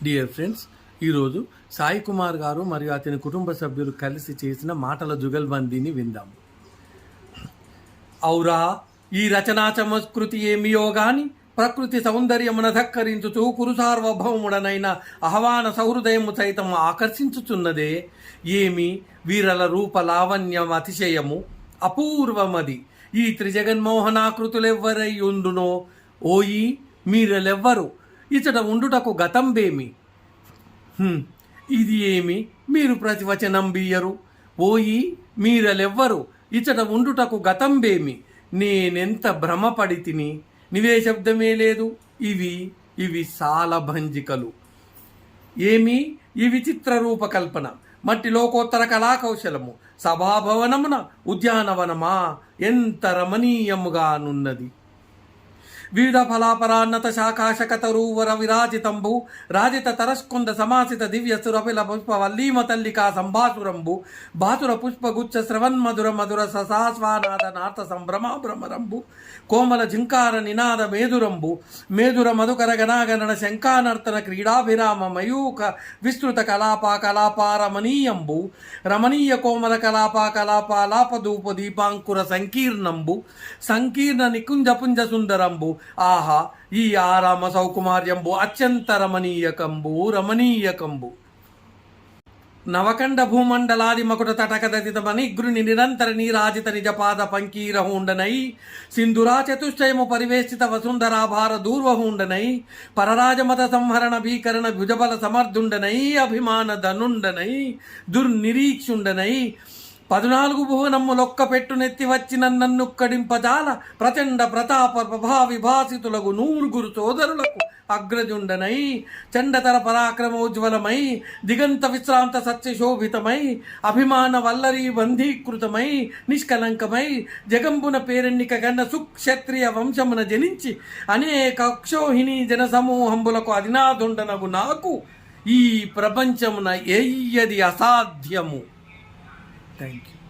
Dear friends, ఈరోజు సాయి కుమార్ గారు మరియు అతని కుటుంబ సభ్యులు కలిసి చేసిన మాటల జుగల్బందీని విందాం. ఔరా, ఈ రచనా చమత్కృతి ఏమియో గాని ప్రకృతి సౌందర్యమున ధక్కరించుచు కురుసార్వభౌముడనైన ఆహ్వాన సహృదయము సైతం ఆకర్షించుచున్నదే. ఏమి వీరల రూప లావణ్యం అతిశయము అపూర్వమది. ఈ త్రిజగన్మోహనాకృతులెవ్వరై ఉండునో ఓయి మీరలెవ్వరు ఇచట ఉండుటకు గతంబేమి. ఇది ఏమి మీరు ప్రతివచనం బియ్యరు. ఓయి మీరలెవ్వరు ఇచట ఉండుటకు గతంబేమి. నేనెంత భ్రమపడి తిని నివే శబ్దమే లేదు. ఇవి సాలభంజికలు. ఏమి ఈ విచిత్ర రూపకల్పన, మట్టి లోకోత్తర కళాకౌశలము, సభాభవనమున ఉద్యానవనమా ఎంత రమణీయముగానున్నది. వివిధ ఫలాపరాన్నత శాఖాశకతరూవర విరాజితంబు రాజిత తరస్కుంద సమాసిత దివ్య సురపిల పుష్ప వల్లీమ తల్లికా సంభాసురంబు భాసుర పుష్పగుచ్చ శ్రవన్మధుర మధుర ససాస్వానాద నాథ సంభ్రమాభ్రమరంబు కోమల జింకార నినాద మేధురంబు మేధుర మధుకర గణాగణన శంఖానర్తన క్రీడాభిరామ మయూక విస్తృత కళాపారమణీయంబు రమణీయ కోమల కళాపాలాపధూప దీపాంకుర సంకీర్ణంబు సంకీర్ణ నికుంజపుంజ సుందరంబు. ఆహా, ఈ ఆరామ సౌకుమార్యంబు అత్యంత రమణీయకంబు. నవకండ భూమండలాది మకుట తటకదతితమని గృని నిరంతర నీరాజిత నిజపాద పంకీరహూండనై సింధురా చతుష్టయము పరివేష్టిత వసుంధరాభార దూర్వహూండనై పరరాజమత సంహరణ భీకరణ భుజబల సమర్థుండనై అభిమాన ధనుండనై దుర్నిరీక్షుండనై 14 భువనమ్ములొక్క పెట్టునెత్తి వచ్చిన నన్నుక్కడింపజాల ప్రచండ ప్రతాప ప్రభావిభాసితులకు 100 సోదరులకు అగ్రజుండనై చండతర పరాక్రమోజ్వలమై దిగంత విశ్రాంత సత్యశోభితమై అభిమాన వల్లరీ బంధీకృతమై నిష్కలంకమై జగంబున పేరెన్నిక గండ సుక్షత్రియ వంశమున జనించి అనేక అక్షోహిణీ జనసమూహంబులకు అధినాథుండనగు నాకు ఈ ప్రపంచమున ఎయ్యది అసాధ్యము. Thank you.